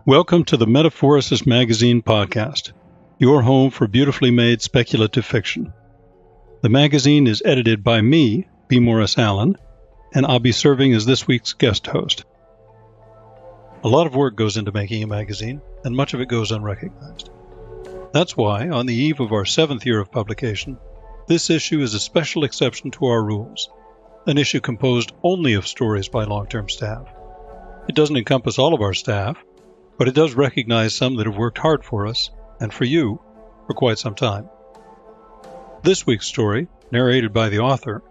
Welcome to the Metaphorosis magazine podcast, your home for beautifully made speculative fiction. The magazine is edited by me, B. Morris Allen, and I'll be serving as this week's guest host. A lot of work goes into making a magazine, and much of it goes unrecognized. That's why, on the eve of our 7th year of publication, this issue is a special exception to our rules, an issue composed only of stories by long-term staff. It doesn't encompass all of our staff, but it does recognize some that have worked hard for us, and for you, for quite some time. This week's story, narrated by the author,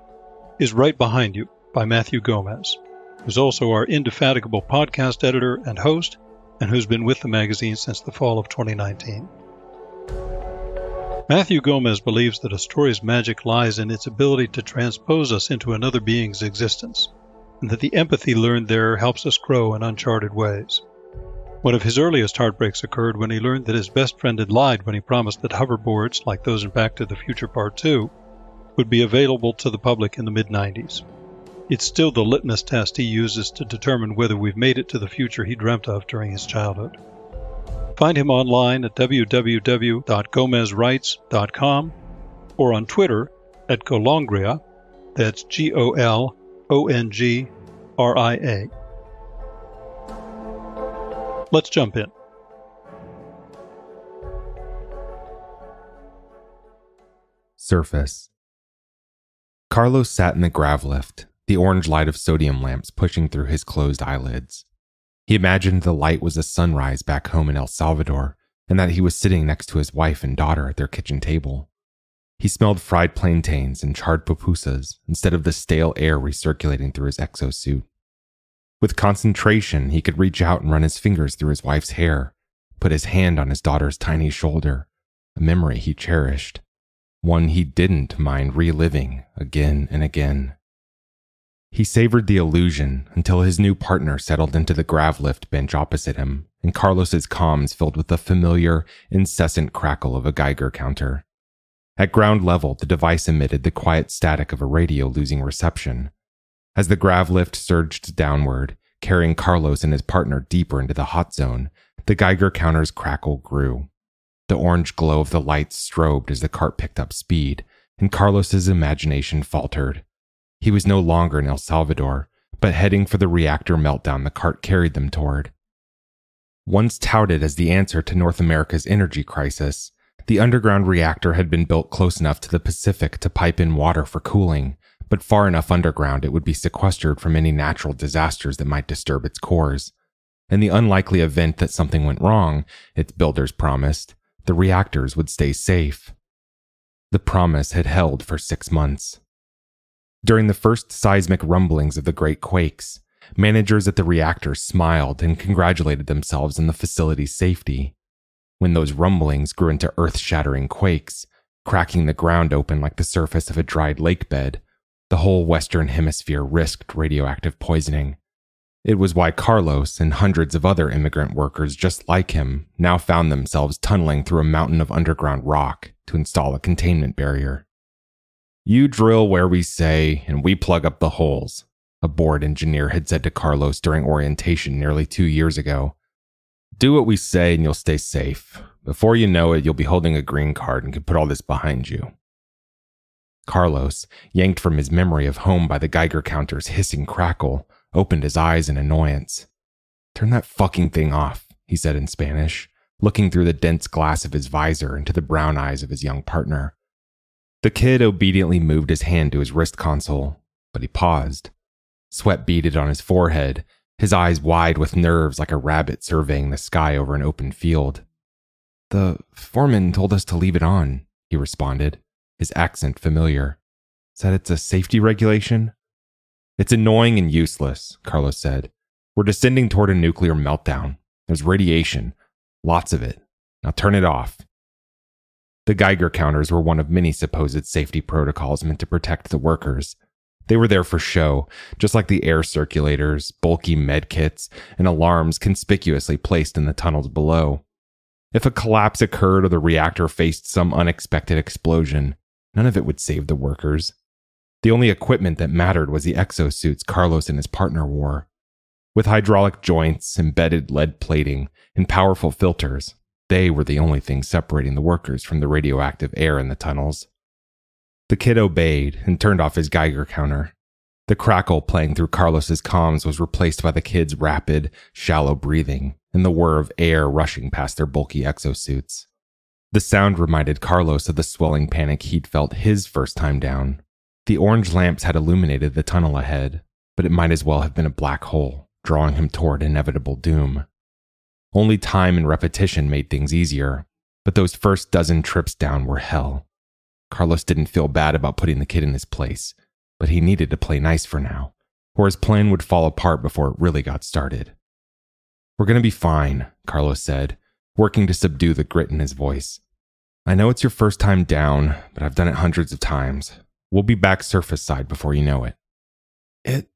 is Right Behind You by Matthew Gomez, who's also our indefatigable podcast editor and host, and who's been with the magazine since the fall of 2019. Matthew Gomez believes that a story's magic lies in its ability to transpose us into another being's existence, and that the empathy learned there helps us grow in uncharted ways. One of his earliest heartbreaks occurred when he learned that his best friend had lied when he promised that hoverboards, like those in Back to the Future Part 2, would be available to the public in the mid-90s. It's still the litmus test he uses to determine whether we've made it to the future he dreamt of during his childhood. Find him online at www.gomezwrites.com or on Twitter at Golongria, that's Golongria. Let's jump in. Surface. Carlos sat in the grav lift, the orange light of sodium lamps pushing through his closed eyelids. He imagined the light was a sunrise back home in El Salvador, and that he was sitting next to his wife and daughter at their kitchen table. He smelled fried plantains and charred pupusas instead of the stale air recirculating through his exosuit. With concentration, he could reach out and run his fingers through his wife's hair, put his hand on his daughter's tiny shoulder, a memory he cherished, one he didn't mind reliving again and again. He savored the illusion until his new partner settled into the grav lift bench opposite him, and Carlos's comms filled with the familiar, incessant crackle of a Geiger counter. At ground level, the device emitted the quiet static of a radio losing reception. As the grav lift surged downward, carrying Carlos and his partner deeper into the hot zone, the Geiger counter's crackle grew. The orange glow of the lights strobed as the cart picked up speed, and Carlos's imagination faltered. He was no longer in El Salvador, but heading for the reactor meltdown the cart carried them toward. Once touted as the answer to North America's energy crisis, the underground reactor had been built close enough to the Pacific to pipe in water for cooling, but far enough underground it would be sequestered from any natural disasters that might disturb its cores. In the unlikely event that something went wrong, its builders promised, the reactors would stay safe. The promise had held for 6 months. During the first seismic rumblings of the Great Quakes, managers at the reactors smiled and congratulated themselves on the facility's safety. When those rumblings grew into earth-shattering quakes, cracking the ground open like the surface of a dried lake bed, the whole Western Hemisphere risked radioactive poisoning. It was why Carlos and hundreds of other immigrant workers just like him now found themselves tunneling through a mountain of underground rock to install a containment barrier. "You drill where we say, and we plug up the holes," a board engineer had said to Carlos during orientation nearly 2 years ago. "Do what we say and you'll stay safe. Before you know it, you'll be holding a green card and can put all this behind you." Carlos, yanked from his memory of home by the Geiger counter's hissing crackle, opened his eyes in annoyance. "Turn that fucking thing off," he said in Spanish, looking through the dense glass of his visor into the brown eyes of his young partner. The kid obediently moved his hand to his wrist console, but he paused. Sweat beaded on his forehead, his eyes wide with nerves like a rabbit surveying the sky over an open field. "The foreman told us to leave it on," he responded, his accent familiar. "Said it's a safety regulation?" "It's annoying and useless," Carlos said. "We're descending toward a nuclear meltdown. There's radiation. Lots of it. Now turn it off." The Geiger counters were one of many supposed safety protocols meant to protect the workers. They were there for show, just like the air circulators, bulky med kits, and alarms conspicuously placed in the tunnels below. If a collapse occurred or the reactor faced some unexpected explosion, none of it would save the workers. The only equipment that mattered was the exosuits Carlos and his partner wore. With hydraulic joints, embedded lead plating, and powerful filters, they were the only thing separating the workers from the radioactive air in the tunnels. The kid obeyed and turned off his Geiger counter. The crackle playing through Carlos's comms was replaced by the kid's rapid, shallow breathing and the whir of air rushing past their bulky exosuits. The sound reminded Carlos of the swelling panic he'd felt his first time down. The orange lamps had illuminated the tunnel ahead, but it might as well have been a black hole, drawing him toward inevitable doom. Only time and repetition made things easier, but those first dozen trips down were hell. Carlos didn't feel bad about putting the kid in his place, but he needed to play nice for now, or his plan would fall apart before it really got started. "We're going to be fine," Carlos said, working to subdue the grit in his voice. "I know it's your first time down, but I've done it hundreds of times. We'll be back surface side before you know it." "It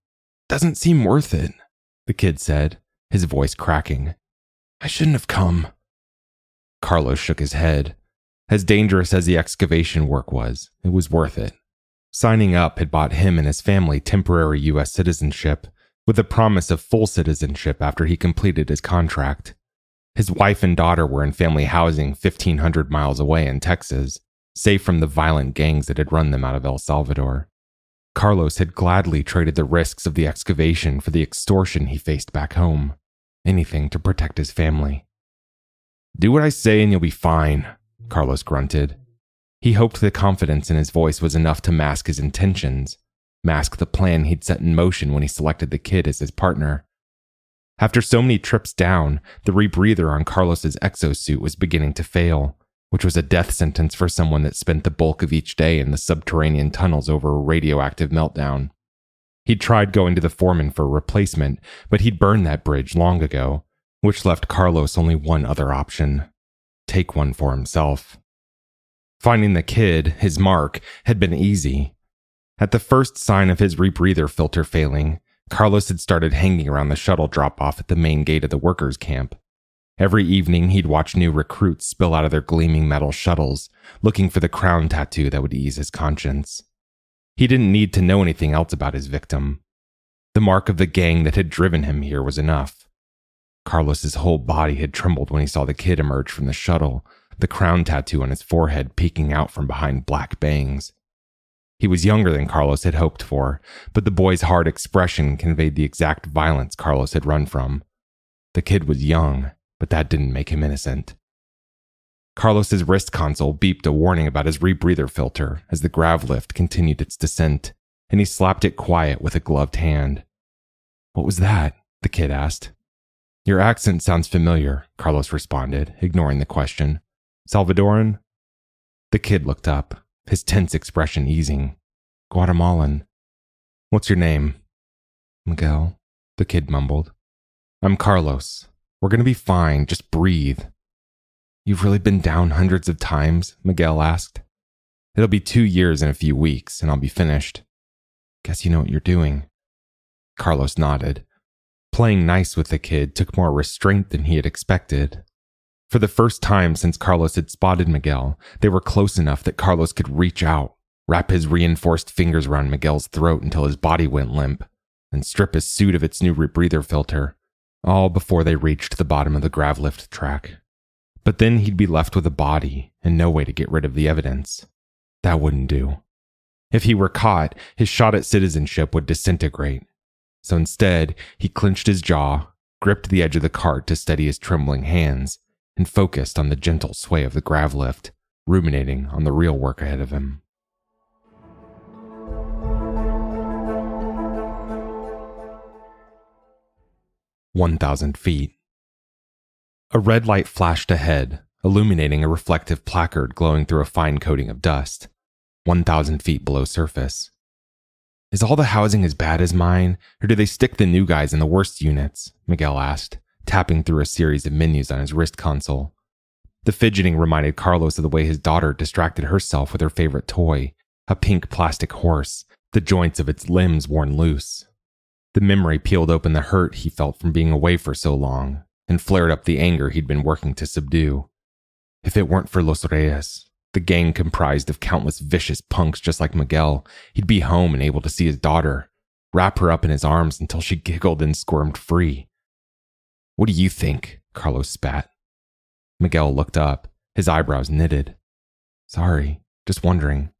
doesn't seem worth it," the kid said, his voice cracking. "I shouldn't have come." Carlos shook his head. As dangerous as the excavation work was, it was worth it. Signing up had bought him and his family temporary U.S. citizenship, with the promise of full citizenship after he completed his contract. His wife and daughter were in family housing 1,500 miles away in Texas, safe from the violent gangs that had run them out of El Salvador. Carlos had gladly traded the risks of the excavation for the extortion he faced back home. Anything to protect his family. "Do what I say and you'll be fine," Carlos grunted. He hoped the confidence in his voice was enough to mask his intentions, mask the plan he'd set in motion when he selected the kid as his partner. After so many trips down, the rebreather on Carlos's exosuit was beginning to fail, which was a death sentence for someone that spent the bulk of each day in the subterranean tunnels over a radioactive meltdown. He'd tried going to the foreman for a replacement, but he'd burned that bridge long ago, which left Carlos only one other option: take one for himself. Finding the kid, his mark, had been easy. At the first sign of his rebreather filter failing, Carlos had started hanging around the shuttle drop-off at the main gate of the workers' camp. Every evening, he'd watch new recruits spill out of their gleaming metal shuttles, looking for the crown tattoo that would ease his conscience. He didn't need to know anything else about his victim. The mark of the gang that had driven him here was enough. Carlos's whole body had trembled when he saw the kid emerge from the shuttle, the crown tattoo on his forehead peeking out from behind black bangs. He was younger than Carlos had hoped for, but the boy's hard expression conveyed the exact violence Carlos had run from. The kid was young, but that didn't make him innocent. Carlos's wrist console beeped a warning about his rebreather filter as the grav lift continued its descent, and he slapped it quiet with a gloved hand. "What was that?" the kid asked. "Your accent sounds familiar," Carlos responded, ignoring the question. "Salvadoran?" The kid looked up, his tense expression easing. "Guatemalan." "What's your name?" "Miguel," the kid mumbled. "I'm Carlos. We're going to be fine, just breathe." "You've really been down hundreds of times?" Miguel asked. "It'll be 2 years in a few weeks, and I'll be finished." "Guess you know what you're doing." Carlos nodded. Playing nice with the kid took more restraint than he had expected. For the first time since Carlos had spotted Miguel, they were close enough that Carlos could reach out, wrap his reinforced fingers around Miguel's throat until his body went limp, and strip his suit of its new rebreather filter, all before they reached the bottom of the grav lift track. But then he'd be left with a body and no way to get rid of the evidence. That wouldn't do. If he were caught, his shot at citizenship would disintegrate. So instead, he clenched his jaw, gripped the edge of the cart to steady his trembling hands, and focused on the gentle sway of the grav lift, ruminating on the real work ahead of him. "1,000 feet. A red light flashed ahead, illuminating a reflective placard glowing through a fine coating of dust, 1,000 feet below surface. "Is all the housing as bad as mine, or do they stick the new guys in the worst units?" Miguel asked, tapping through a series of menus on his wrist console. The fidgeting reminded Carlos of the way his daughter distracted herself with her favorite toy, a pink plastic horse, the joints of its limbs worn loose. The memory peeled open the hurt he felt from being away for so long, and flared up the anger he'd been working to subdue. If it weren't for Los Reyes, the gang comprised of countless vicious punks just like Miguel, he'd be home and able to see his daughter. wrap her up in his arms until she giggled and squirmed free. "What do you think?" Carlos spat. Miguel looked up, his eyebrows knitted. "Sorry, just wondering."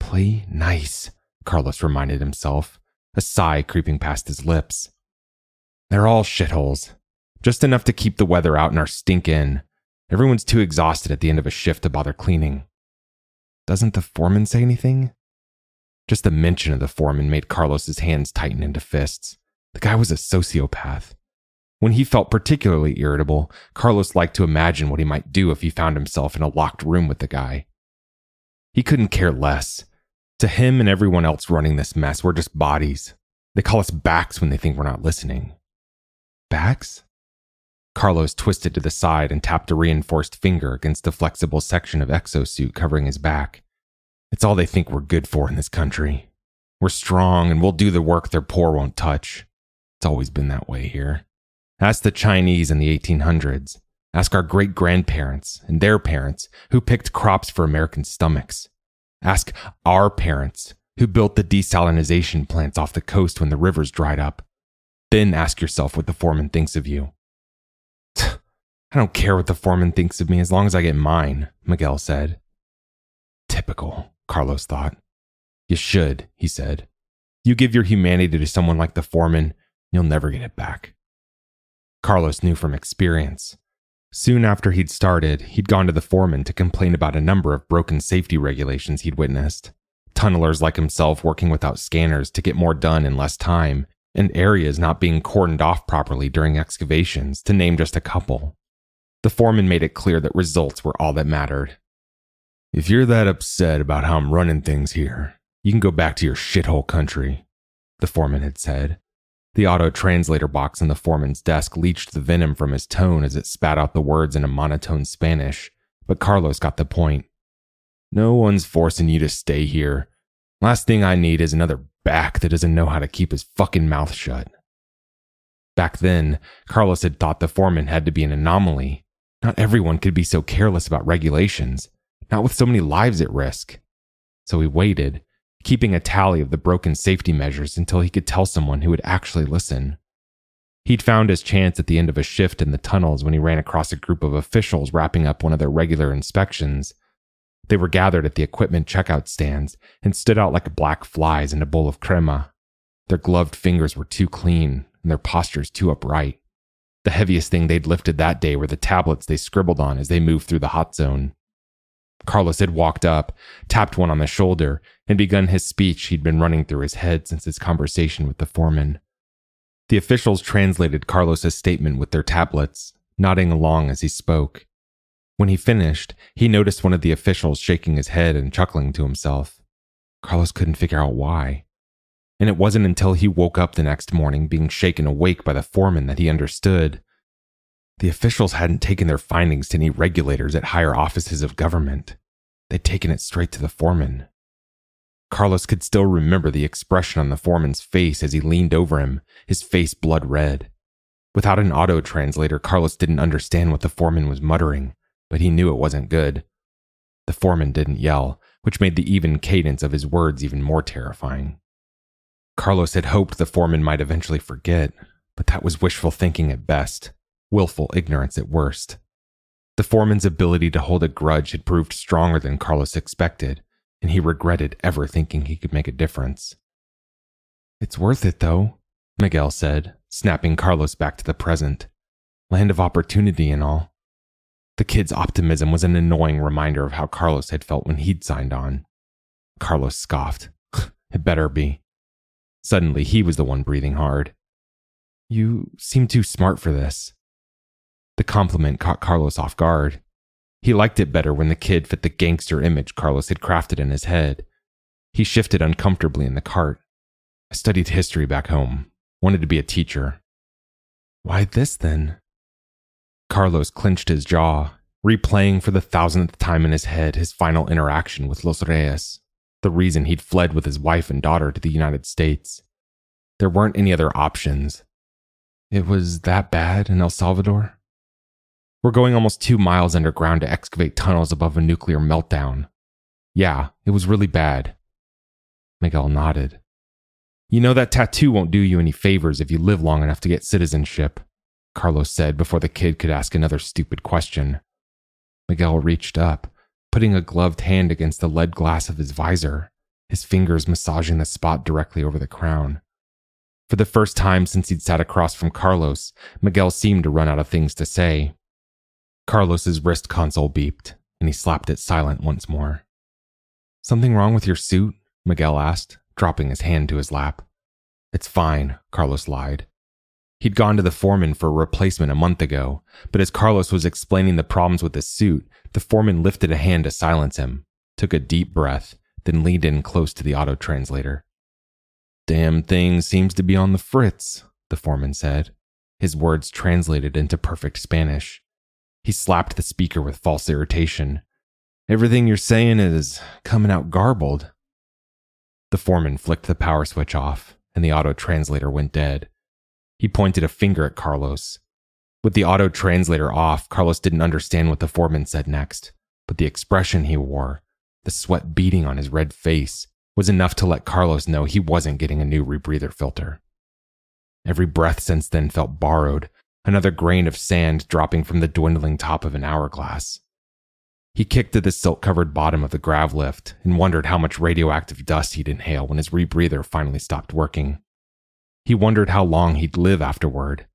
"Play nice," Carlos reminded himself, a sigh creeping past his lips. "They're all shitholes. Just enough to keep the weather out and our stink in. Everyone's too exhausted at the end of a shift to bother cleaning." "Doesn't the foreman say anything?" Just the mention of the foreman made Carlos's hands tighten into fists. The guy was a sociopath. When he felt particularly irritable, Carlos liked to imagine what he might do if he found himself in a locked room with the guy. He couldn't care less. To him and everyone else running this mess, we're just bodies. They call us backs when they think we're not listening. Backs? Carlos twisted to the side and tapped a reinforced finger against the flexible section of exosuit covering his back. It's all they think we're good for in this country. We're strong and we'll do the work their poor won't touch. It's always been that way here. Ask the Chinese in the 1800s. Ask our great-grandparents and their parents who picked crops for American stomachs. Ask our parents who built the desalination plants off the coast when the rivers dried up. Then ask yourself what the foreman thinks of you. "I don't care what the foreman thinks of me as long as I get mine," Miguel said. Typical, Carlos thought. "You should," he said. "You give your humanity to someone like the foreman, you'll never get it back." Carlos knew from experience. Soon after he'd started, he'd gone to the foreman to complain about a number of broken safety regulations he'd witnessed. Tunnelers like himself working without scanners to get more done in less time, and areas not being cordoned off properly during excavations, to name just a couple. The foreman made it clear that results were all that mattered. "If you're that upset about how I'm running things here, you can go back to your shithole country," the foreman had said. The auto-translator box on the foreman's desk leached the venom from his tone as it spat out the words in a monotone Spanish, but Carlos got the point. "No one's forcing you to stay here. Last thing I need is another back that doesn't know how to keep his fucking mouth shut." Back then, Carlos had thought the foreman had to be an anomaly. Not everyone could be so careless about regulations, not with so many lives at risk. So he waited, keeping a tally of the broken safety measures until he could tell someone who would actually listen. He'd found his chance at the end of a shift in the tunnels when he ran across a group of officials wrapping up one of their regular inspections. They were gathered at the equipment checkout stands and stood out like black flies in a bowl of crema. Their gloved fingers were too clean and their postures too upright. The heaviest thing they'd lifted that day were the tablets they scribbled on as they moved through the hot zone. Carlos had walked up, tapped one on the shoulder, and begun his speech he'd been running through his head since his conversation with the foreman. The officials translated Carlos's statement with their tablets, nodding along as he spoke. When he finished, he noticed one of the officials shaking his head and chuckling to himself. Carlos couldn't figure out why. And it wasn't until he woke up the next morning being shaken awake by the foreman that he understood. The officials hadn't taken their findings to any regulators at higher offices of government. They'd taken it straight to the foreman. Carlos could still remember the expression on the foreman's face as he leaned over him, his face blood red. Without an auto-translator, Carlos didn't understand what the foreman was muttering, but he knew it wasn't good. The foreman didn't yell, which made the even cadence of his words even more terrifying. Carlos had hoped the foreman might eventually forget, but that was wishful thinking at best. Willful ignorance at worst. The foreman's ability to hold a grudge had proved stronger than Carlos expected, and he regretted ever thinking he could make a difference. "It's worth it, though," Miguel said, snapping Carlos back to the present. Land of opportunity and all. The kid's optimism was an annoying reminder of how Carlos had felt when he'd signed on. Carlos scoffed. It better be. Suddenly, he was the one breathing hard. "You seem too smart for this." The compliment caught Carlos off guard. He liked it better when the kid fit the gangster image Carlos had crafted in his head. He shifted uncomfortably in the cart. "I studied history back home. Wanted to be a teacher." "Why this, then?" Carlos clenched his jaw, replaying for the 1,000th time in his head his final interaction with Los Reyes, the reason he'd fled with his wife and daughter to the United States. There weren't any other options. It was that bad in El Salvador? "We're going almost 2 miles underground to excavate tunnels above a nuclear meltdown." "Yeah, it was really bad." Miguel nodded. You know that tattoo won't do you any favors if you live long enough to get citizenship, Carlos said before the kid could ask another stupid question. Miguel reached up, putting a gloved hand against the lead glass of his visor, his fingers massaging the spot directly over the crown. For the first time since he'd sat across from Carlos, Miguel seemed to run out of things to say. Carlos's wrist console beeped, and he slapped it silent once more. Something wrong with your suit? Miguel asked, dropping his hand to his lap. It's fine, Carlos lied. He'd gone to the foreman for a replacement a month ago, but as Carlos was explaining the problems with his suit, the foreman lifted a hand to silence him, took a deep breath, then leaned in close to the auto-translator. Damn thing seems to be on the fritz, the foreman said, his words translated into perfect Spanish. He slapped the speaker with false irritation. Everything you're saying is coming out garbled. The foreman flicked the power switch off, and the auto-translator went dead. He pointed a finger at Carlos. With the auto-translator off, Carlos didn't understand what the foreman said next, but the expression he wore, the sweat beading on his red face, was enough to let Carlos know he wasn't getting a new rebreather filter. Every breath since then felt borrowed, another grain of sand dropping from the dwindling top of an hourglass. He kicked at the silk-covered bottom of the grav lift and wondered how much radioactive dust he'd inhale when his rebreather finally stopped working. He wondered how long he'd live afterward.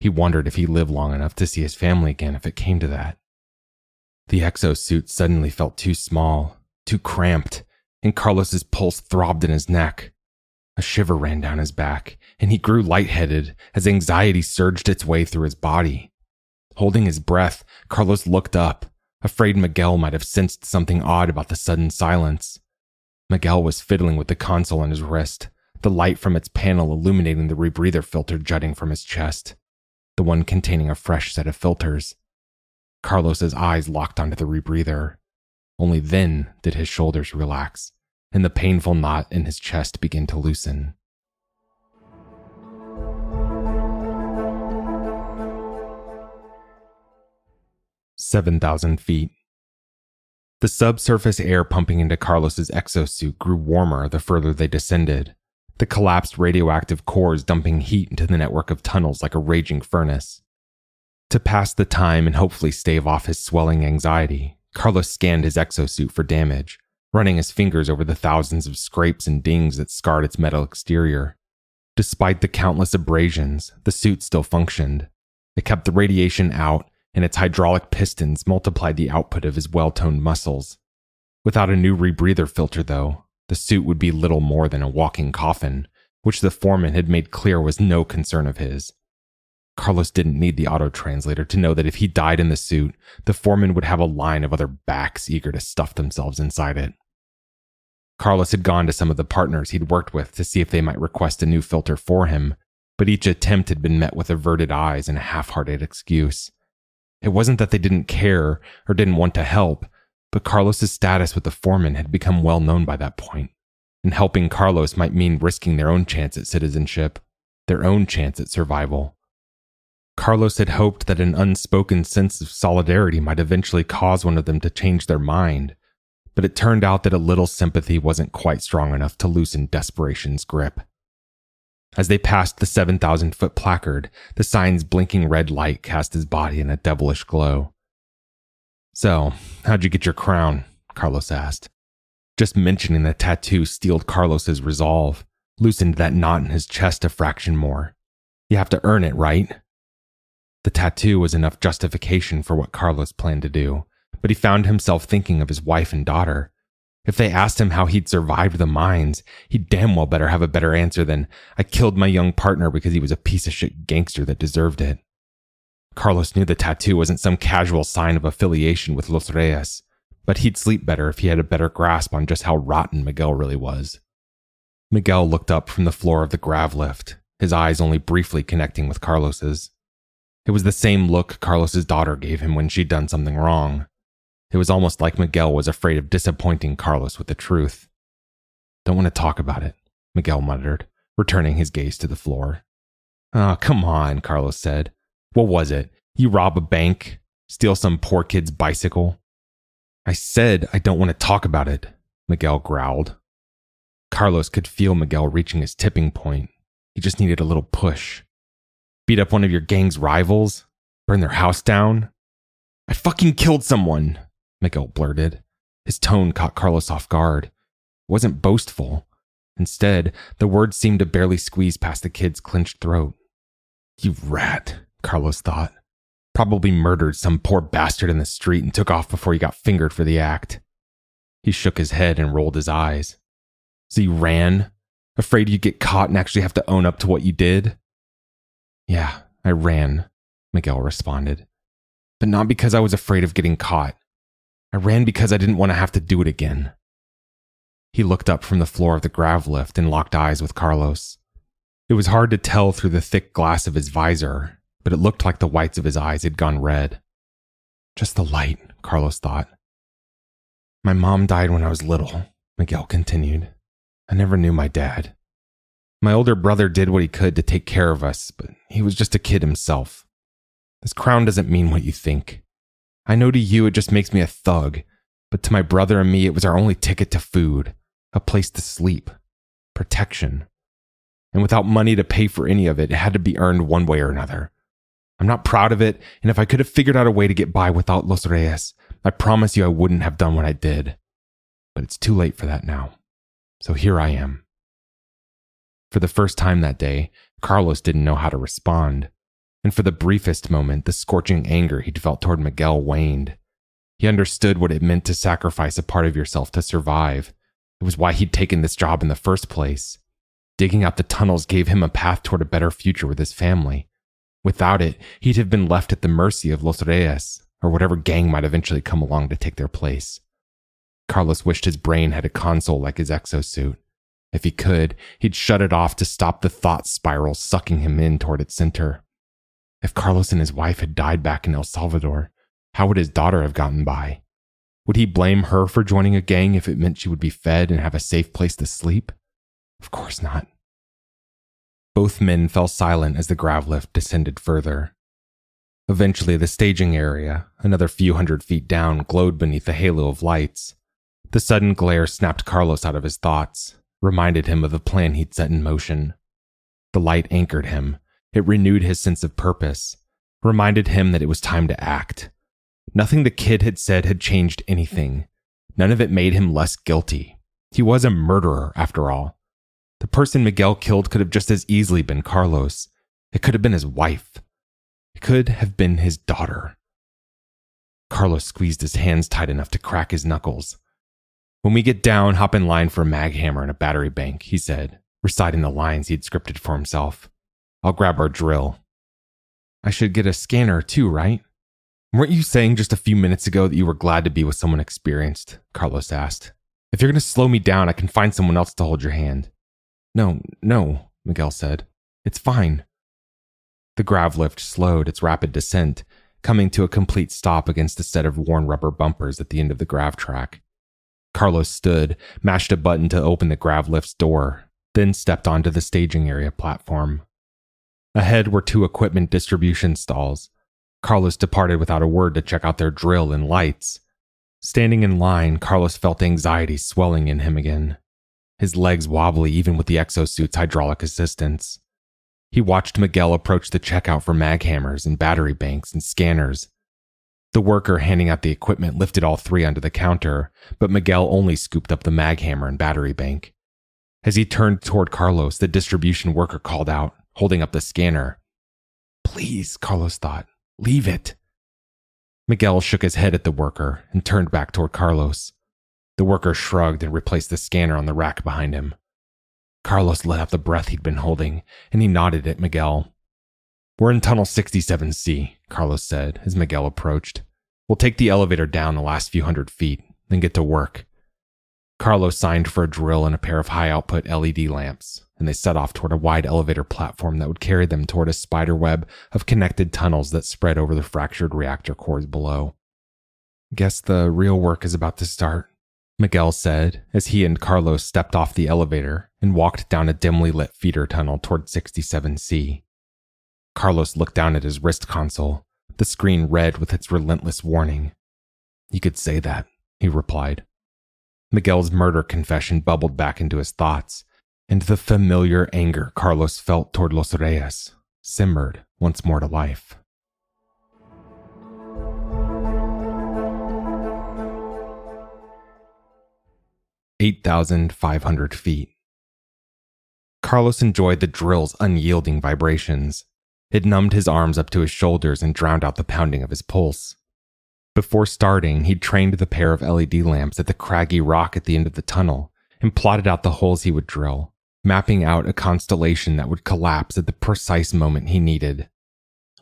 He wondered if he'd live long enough to see his family again if it came to that. The exosuit suddenly felt too small, too cramped, and Carlos's pulse throbbed in his neck. A shiver ran down his back, and he grew lightheaded as anxiety surged its way through his body. Holding his breath, Carlos looked up, afraid Miguel might have sensed something odd about the sudden silence. Miguel was fiddling with the console on his wrist, the light from its panel illuminating the rebreather filter jutting from his chest, the one containing a fresh set of filters. Carlos's eyes locked onto the rebreather. Only then did his shoulders relax, and the painful knot in his chest begin to loosen. "7,000 feet. The subsurface air pumping into Carlos's exosuit grew warmer the further they descended, the collapsed radioactive cores dumping heat into the network of tunnels like a raging furnace. To pass the time and hopefully stave off his swelling anxiety, Carlos scanned his exosuit for damage, running his fingers over the thousands of scrapes and dings that scarred its metal exterior. Despite the countless abrasions, the suit still functioned. It kept the radiation out, and its hydraulic pistons multiplied the output of his well-toned muscles. Without a new rebreather filter, though, the suit would be little more than a walking coffin, which the foreman had made clear was no concern of his. Carlos didn't need the auto-translator to know that if he died in the suit, the foreman would have a line of other backs eager to stuff themselves inside it. Carlos had gone to some of the partners he'd worked with to see if they might request a new filter for him, but each attempt had been met with averted eyes and a half-hearted excuse. It wasn't that they didn't care or didn't want to help, but Carlos's status with the foreman had become well known by that point, and helping Carlos might mean risking their own chance at citizenship, their own chance at survival. Carlos had hoped that an unspoken sense of solidarity might eventually cause one of them to change their mind, but it turned out that a little sympathy wasn't quite strong enough to loosen desperation's grip. As they passed the 7,000-foot placard, the sign's blinking red light cast his body in a devilish glow. "So, how'd you get your crown?" Carlos asked. Just mentioning the tattoo steeled Carlos's resolve, loosened that knot in his chest a fraction more. You have to earn it, right? The tattoo was enough justification for what Carlos planned to do, but he found himself thinking of his wife and daughter. If they asked him how he'd survived the mines, he'd damn well better have a better answer than, "I killed my young partner because he was a piece of shit gangster that deserved it." Carlos knew the tattoo wasn't some casual sign of affiliation with Los Reyes, but he'd sleep better if he had a better grasp on just how rotten Miguel really was. Miguel looked up from the floor of the grav lift, his eyes only briefly connecting with Carlos's. It was the same look Carlos's daughter gave him when she'd done something wrong. It was almost like Miguel was afraid of disappointing Carlos with the truth. "Don't want to talk about it," Miguel muttered, returning his gaze to the floor. "Oh, come on," Carlos said. "What was it? You rob a bank? Steal some poor kid's bicycle?" "I said I don't want to talk about it," Miguel growled. Carlos could feel Miguel reaching his tipping point. He just needed a little push. Beat up one of your gang's rivals? Burn their house down? I fucking killed someone, Miguel blurted. His tone caught Carlos off guard. It wasn't boastful. Instead, the words seemed to barely squeeze past the kid's clenched throat. You rat, Carlos thought. Probably murdered some poor bastard in the street and took off before he got fingered for the act. He shook his head and rolled his eyes. So you ran? Afraid you'd get caught and actually have to own up to what you did? Yeah, I ran, Miguel responded. But not because I was afraid of getting caught. I ran because I didn't want to have to do it again. He looked up from the floor of the grav lift and locked eyes with Carlos. It was hard to tell through the thick glass of his visor, but it looked like the whites of his eyes had gone red. Just the light, Carlos thought. My mom died when I was little, Miguel continued. I never knew my dad. My older brother did what he could to take care of us, but he was just a kid himself. This crown doesn't mean what you think. I know to you it just makes me a thug, but to my brother and me it was our only ticket to food, a place to sleep, protection. And without money to pay for any of it, it had to be earned one way or another. I'm not proud of it, and if I could have figured out a way to get by without Los Reyes, I promise you I wouldn't have done what I did. But it's too late for that now. So here I am. For the first time that day, Carlos didn't know how to respond. And for the briefest moment, the scorching anger he'd felt toward Miguel waned. He understood what it meant to sacrifice a part of yourself to survive. It was why he'd taken this job in the first place. Digging out the tunnels gave him a path toward a better future with his family. Without it, he'd have been left at the mercy of Los Reyes, or whatever gang might eventually come along to take their place. Carlos wished his brain had a console like his exosuit. If he could, he'd shut it off to stop the thought spiral sucking him in toward its center. If Carlos and his wife had died back in El Salvador, how would his daughter have gotten by? Would he blame her for joining a gang if it meant she would be fed and have a safe place to sleep? Of course not. Both men fell silent as the grav lift descended further. Eventually, the staging area, another few hundred feet down, glowed beneath a halo of lights. The sudden glare snapped Carlos out of his thoughts, reminded him of the plan he'd set in motion. The light anchored him. It renewed his sense of purpose, reminded him that it was time to act. Nothing the kid had said had changed anything. None of it made him less guilty. He was a murderer, after all. The person Miguel killed could have just as easily been Carlos. It could have been his wife. It could have been his daughter. Carlos squeezed his hands tight enough to crack his knuckles. When we get down, hop in line for a mag hammer and a battery bank, he said, reciting the lines he'd scripted for himself. I'll grab our drill. I should get a scanner too, right? Weren't you saying just a few minutes ago that you were glad to be with someone experienced? Carlos asked. If you're going to slow me down, I can find someone else to hold your hand. No, Miguel said. It's fine. The grav lift slowed its rapid descent, coming to a complete stop against a set of worn rubber bumpers at the end of the grav track. Carlos stood, mashed a button to open the grav lift's door, then stepped onto the staging area platform. Ahead were two equipment distribution stalls. Carlos departed without a word to check out their drill and lights. Standing in line, Carlos felt anxiety swelling in him again. His legs wobbly even with the exosuit's hydraulic assistance. He watched Miguel approach the checkout for mag hammers and battery banks and scanners. The worker handing out the equipment lifted all three onto the counter, but Miguel only scooped up the mag hammer and battery bank. As he turned toward Carlos, the distribution worker called out, holding up the scanner. Please, Carlos thought, leave it. Miguel shook his head at the worker and turned back toward Carlos. The worker shrugged and replaced the scanner on the rack behind him. Carlos let out the breath he'd been holding, and he nodded at Miguel. We're in tunnel 67C, Carlos said as Miguel approached. We'll take the elevator down the last few hundred feet, then get to work. Carlos signed for a drill and a pair of high-output LED lamps, and they set off toward a wide elevator platform that would carry them toward a spider web of connected tunnels that spread over the fractured reactor cores below. Guess the real work is about to start, Miguel said as he and Carlos stepped off the elevator and walked down a dimly lit feeder tunnel toward 67C. Carlos looked down at his wrist console, the screen red with its relentless warning. You could say that, he replied. Miguel's murder confession bubbled back into his thoughts, and the familiar anger Carlos felt toward Los Reyes simmered once more to life. "8,500 feet. Carlos enjoyed the drill's unyielding vibrations. It numbed his arms up to his shoulders and drowned out the pounding of his pulse. Before starting, he'd trained the pair of LED lamps at the craggy rock at the end of the tunnel and plotted out the holes he would drill, mapping out a constellation that would collapse at the precise moment he needed.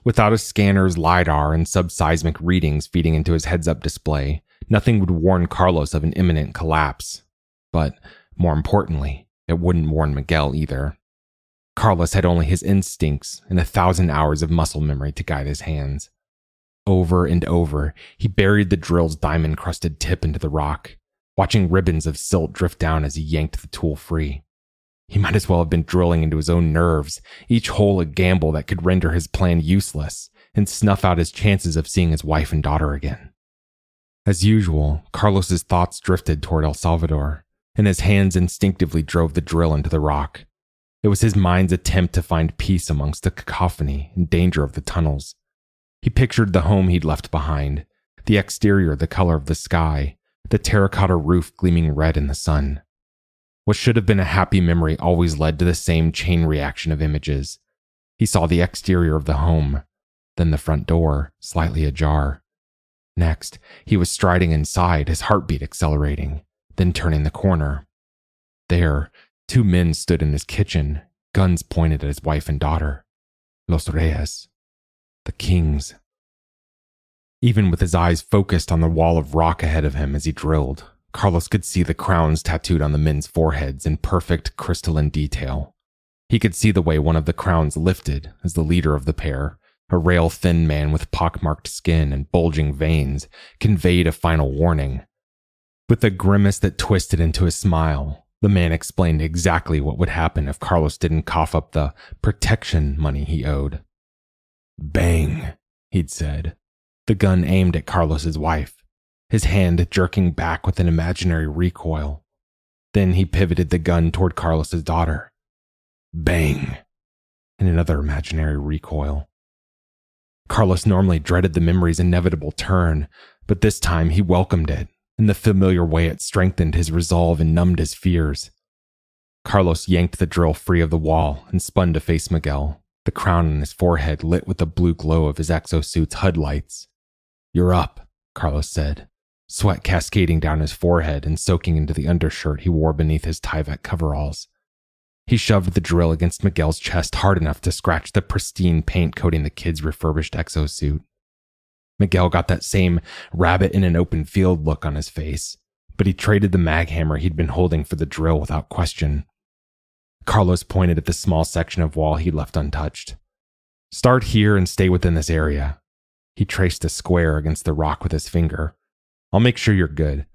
Without a scanner's LiDAR and subseismic readings feeding into his heads-up display, nothing would warn Carlos of an imminent collapse. But, more importantly, it wouldn't warn Miguel either. Carlos had only his instincts and 1,000 hours of muscle memory to guide his hands. Over and over, he buried the drill's diamond-crusted tip into the rock, watching ribbons of silt drift down as he yanked the tool free. He might as well have been drilling into his own nerves, each hole a gamble that could render his plan useless and snuff out his chances of seeing his wife and daughter again. As usual, Carlos's thoughts drifted toward El Salvador, and his hands instinctively drove the drill into the rock. It was his mind's attempt to find peace amongst the cacophony and danger of the tunnels. He pictured the home he'd left behind, the exterior the color of the sky, the terracotta roof gleaming red in the sun. What should have been a happy memory always led to the same chain reaction of images. He saw the exterior of the home, then the front door, slightly ajar. Next, he was striding inside, his heartbeat accelerating, then turning the corner. There, 2 men stood in his kitchen, guns pointed at his wife and daughter. Los Reyes. The kings. Even with his eyes focused on the wall of rock ahead of him as he drilled, Carlos could see the crowns tattooed on the men's foreheads in perfect crystalline detail. He could see the way one of the crowns lifted as the leader of the pair, a rail-thin man with pockmarked skin and bulging veins, conveyed a final warning. With a grimace that twisted into a smile, the man explained exactly what would happen if Carlos didn't cough up the protection money he owed. "Bang," he'd said, the gun aimed at Carlos's wife, his hand jerking back with an imaginary recoil. Then he pivoted the gun toward Carlos's daughter. Bang, and another imaginary recoil. Carlos normally dreaded the memory's inevitable turn, but this time he welcomed it. In the familiar way it strengthened his resolve and numbed his fears. Carlos yanked the drill free of the wall and spun to face Miguel, the crown on his forehead lit with the blue glow of his exosuit's HUD lights. "You're up," Carlos said, sweat cascading down his forehead and soaking into the undershirt he wore beneath his Tyvek coveralls. He shoved the drill against Miguel's chest hard enough to scratch the pristine paint coating the kid's refurbished exosuit. Miguel got that same rabbit in an open field look on his face, but he traded the mag hammer he'd been holding for the drill without question. Carlos pointed at the small section of wall he'd left untouched. "Start here and stay within this area." He traced a square against the rock with his finger. "I'll make sure you're good.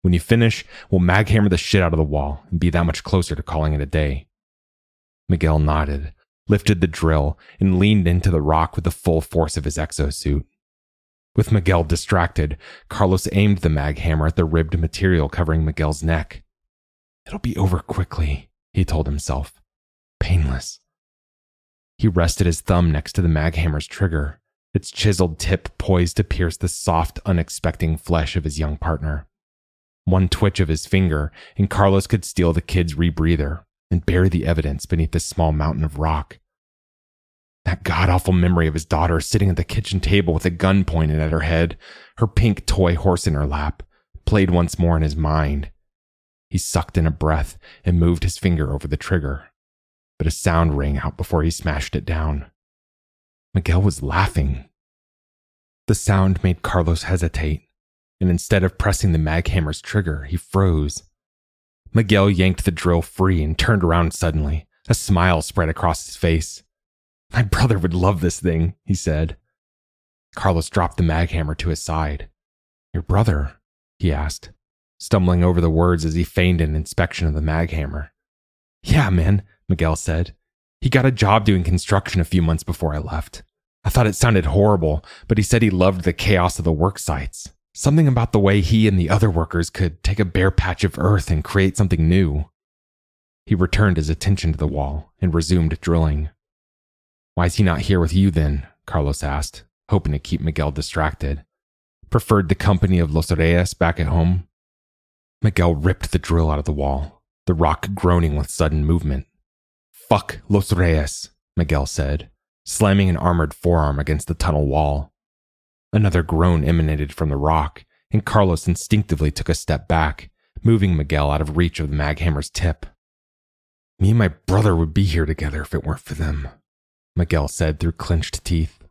When you finish, we'll mag hammer the shit out of the wall and be that much closer to calling it a day." Miguel nodded, lifted the drill, and leaned into the rock with the full force of his exosuit. With Miguel distracted, Carlos aimed the mag hammer at the ribbed material covering Miguel's neck. "It'll be over quickly," he told himself. "Painless." He rested his thumb next to the mag hammer's trigger, its chiseled tip poised to pierce the soft, unexpecting flesh of his young partner. One twitch of his finger, and Carlos could steal the kid's rebreather and bury the evidence beneath this small mountain of rock. That god-awful memory of his daughter sitting at the kitchen table with a gun pointed at her head, her pink toy horse in her lap, played once more in his mind. He sucked in a breath and moved his finger over the trigger, but a sound rang out before he smashed it down. Miguel was laughing. The sound made Carlos hesitate, and instead of pressing the mag hammer's trigger, he froze. Miguel yanked the drill free and turned around suddenly. A smile spread across his face. "My brother would love this thing," he said. Carlos dropped the mag hammer to his side. "Your brother?" he asked, stumbling over the words as he feigned an inspection of the mag hammer. "Yeah, man," Miguel said. "He got a job doing construction a few months before I left. I thought it sounded horrible, but he said he loved the chaos of the work sites. Something about the way he and the other workers could take a bare patch of earth and create something new. He returned his attention to the wall and resumed drilling. "Why is he not here with you then?" Carlos asked, hoping to keep Miguel distracted. "Preferred the company of Los Reyes back at home?" Miguel ripped the drill out of the wall, the rock groaning with sudden movement. "Fuck Los Reyes," Miguel said, slamming an armored forearm against the tunnel wall. Another groan emanated from the rock, and Carlos instinctively took a step back, moving Miguel out of reach of the maghammer's tip. "Me and my brother would be here together if it weren't for them," Miguel said through clenched teeth.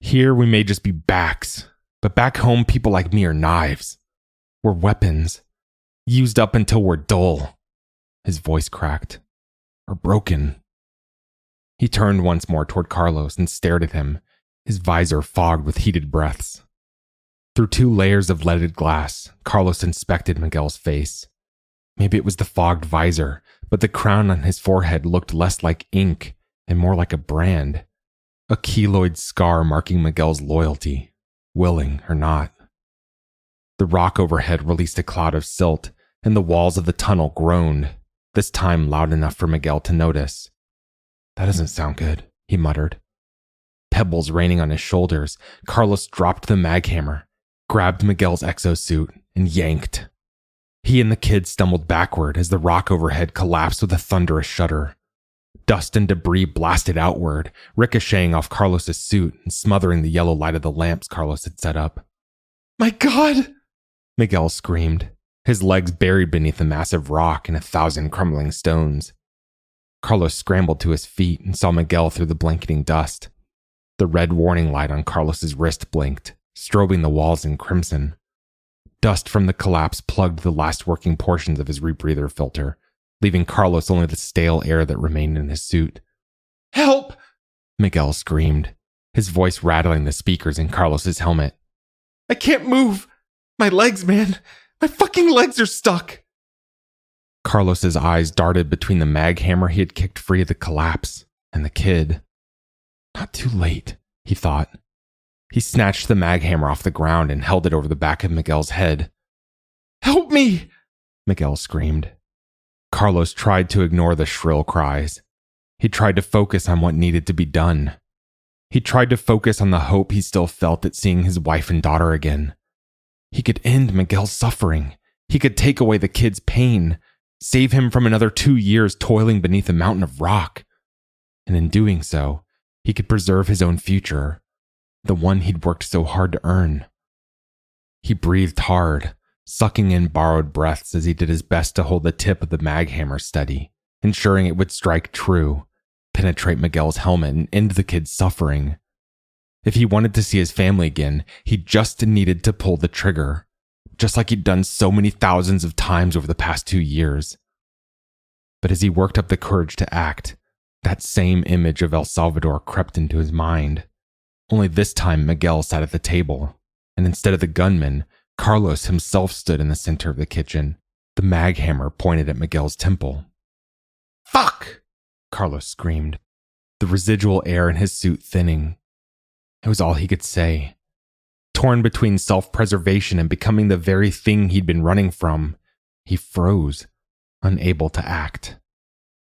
"Here we may just be backs, but back home people like me are knives. We're weapons, used up until we're dull." His voice cracked. "Or broken." He turned once more toward Carlos and stared at him, his visor fogged with heated breaths. Through 2 layers of leaded glass, Carlos inspected Miguel's face. Maybe it was the fogged visor, but the crown on his forehead looked less like ink and more like a brand, a keloid scar marking Miguel's loyalty, willing or not. The rock overhead released a cloud of silt, and the walls of the tunnel groaned, this time loud enough for Miguel to notice. "That doesn't sound good," he muttered. Pebbles raining on his shoulders, Carlos dropped the maghammer, grabbed Miguel's exosuit, and yanked. He and the kid stumbled backward as the rock overhead collapsed with a thunderous shudder. Dust and debris blasted outward, ricocheting off Carlos's suit and smothering the yellow light of the lamps Carlos had set up. "My God!" Miguel screamed, his legs buried beneath the massive rock and 1,000 crumbling stones. Carlos scrambled to his feet and saw Miguel through the blanketing dust. The red warning light on Carlos's wrist blinked, strobing the walls in crimson. Dust from the collapse plugged the last working portions of his rebreather filter, leaving Carlos only the stale air that remained in his suit. "Help!" Miguel screamed, his voice rattling the speakers in Carlos's helmet. "I can't move! My legs, man! My fucking legs are stuck!" Carlos's eyes darted between the maghammer he had kicked free of the collapse and the kid. Not too late, he thought. He snatched the maghammer off the ground and held it over the back of Miguel's head. "Help me!" Miguel screamed. Carlos tried to ignore the shrill cries. He tried to focus on what needed to be done. He tried to focus on the hope he still felt at seeing his wife and daughter again. He could end Miguel's suffering. He could take away the kid's pain, save him from another 2 years toiling beneath a mountain of rock. And in doing so, he could preserve his own future, the one he'd worked so hard to earn. He breathed hard, sucking in borrowed breaths as he did his best to hold the tip of the maghammer steady, ensuring it would strike true, penetrate Miguel's helmet, and end the kid's suffering. If he wanted to see his family again, he just needed to pull the trigger, just like he'd done so many thousands of times over the past 2 years. But as he worked up the courage to act, that same image of El Salvador crept into his mind. Only this time Miguel sat at the table, and instead of the gunman, Carlos himself stood in the center of the kitchen, the maghammer pointed at Miguel's temple. "Fuck!" Carlos screamed, the residual air in his suit thinning. It was all he could say. Torn between self-preservation and becoming the very thing he'd been running from, he froze, unable to act.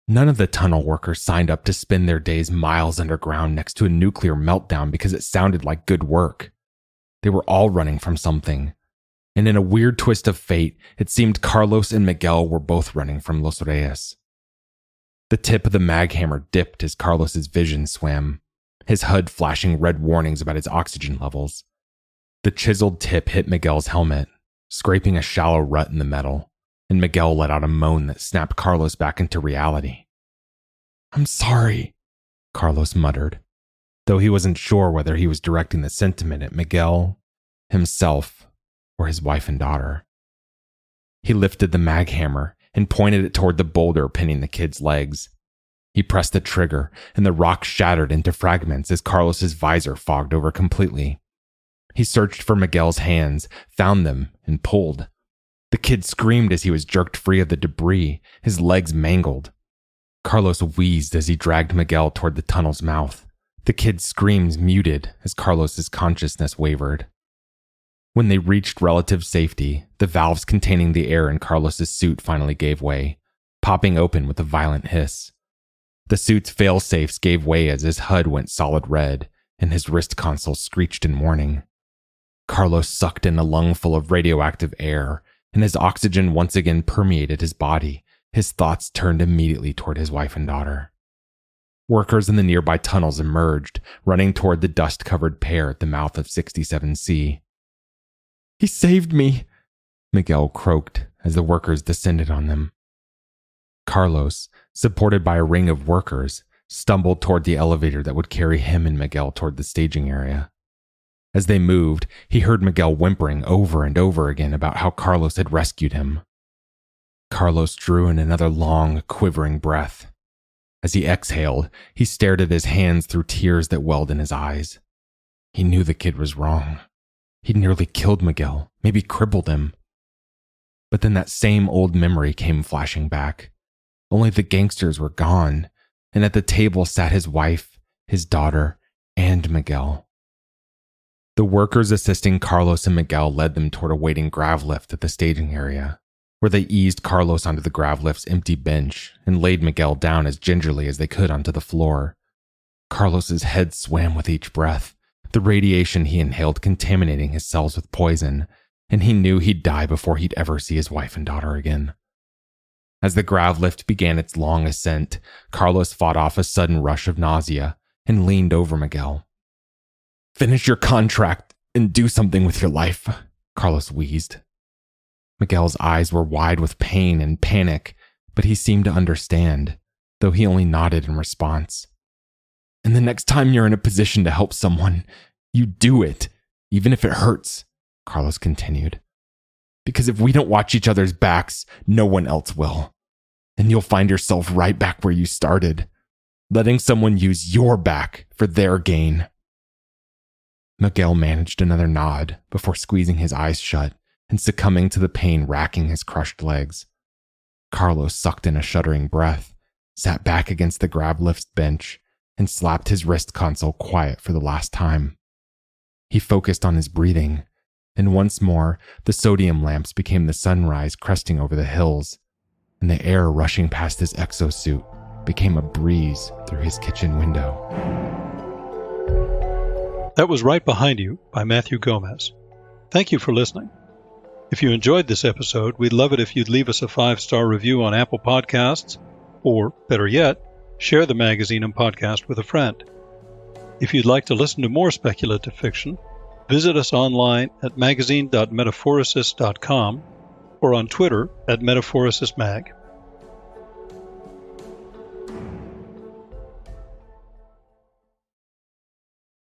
None of the tunnel workers signed up to spend their days miles underground next to a nuclear meltdown because it sounded like good work. They were all running from something. And in a weird twist of fate, it seemed Carlos and Miguel were both running from Los Reyes. The tip of the maghammer dipped as Carlos's vision swam, his HUD flashing red warnings about his oxygen levels. The chiseled tip hit Miguel's helmet, scraping a shallow rut in the metal, and Miguel let out a moan that snapped Carlos back into reality. "I'm sorry," Carlos muttered, though he wasn't sure whether he was directing the sentiment at Miguel, himself, or his wife and daughter. He lifted the maghammer and pointed it toward the boulder pinning the kid's legs. He pressed the trigger, and the rock shattered into fragments as Carlos's visor fogged over completely. He searched for Miguel's hands, found them, and pulled. The kid screamed as he was jerked free of the debris, his legs mangled. Carlos wheezed as he dragged Miguel toward the tunnel's mouth. The kid's screams muted as Carlos's consciousness wavered. When they reached relative safety, the valves containing the air in Carlos's suit finally gave way, popping open with a violent hiss. The suit's fail-safes gave way as his HUD went solid red, and his wrist console screeched in warning. Carlos sucked in a lungful of radioactive air, and as oxygen once again permeated his body, his thoughts turned immediately toward his wife and daughter. Workers in the nearby tunnels emerged, running toward the dust-covered pair at the mouth of 67C. "He saved me," Miguel croaked as the workers descended on them. Carlos, supported by a ring of workers, stumbled toward the elevator that would carry him and Miguel toward the staging area. As they moved, he heard Miguel whimpering over and over again about how Carlos had rescued him. Carlos drew in another long, quivering breath. As he exhaled, he stared at his hands through tears that welled in his eyes. He knew the kid was wrong. He'd nearly killed Miguel, maybe crippled him. But then that same old memory came flashing back. Only the gangsters were gone, and at the table sat his wife, his daughter, and Miguel. The workers assisting Carlos and Miguel led them toward a waiting grav lift at the staging area, where they eased Carlos onto the grav lift's empty bench and laid Miguel down as gingerly as they could onto the floor. Carlos's head swam with each breath, the radiation he inhaled contaminating his cells with poison, and he knew he'd die before he'd ever see his wife and daughter again. As the grav lift began its long ascent, Carlos fought off a sudden rush of nausea and leaned over Miguel. "Finish your contract and do something with your life," Carlos wheezed. Miguel's eyes were wide with pain and panic, but he seemed to understand, though he only nodded in response. "And the next time you're in a position to help someone, you do it, even if it hurts," Carlos continued. "Because if we don't watch each other's backs, no one else will. And you'll find yourself right back where you started, letting someone use your back for their gain." Miguel managed another nod before squeezing his eyes shut and succumbing to the pain racking his crushed legs. Carlos sucked in a shuddering breath, sat back against the grav lift's bench, and slapped his wrist console quiet for the last time. He focused on his breathing, and once more the sodium lamps became the sunrise cresting over the hills, and the air rushing past his exosuit became a breeze through his kitchen window. That was Right Behind You by Matthew Gomez. Thank you for listening. If you enjoyed this episode, we'd love it if you'd leave us a 5-star review on Apple Podcasts, or, better yet, share the magazine and podcast with a friend. If you'd like to listen to more speculative fiction, visit us online at magazine.metaphorosis.com or on Twitter at MetaphorosisMag.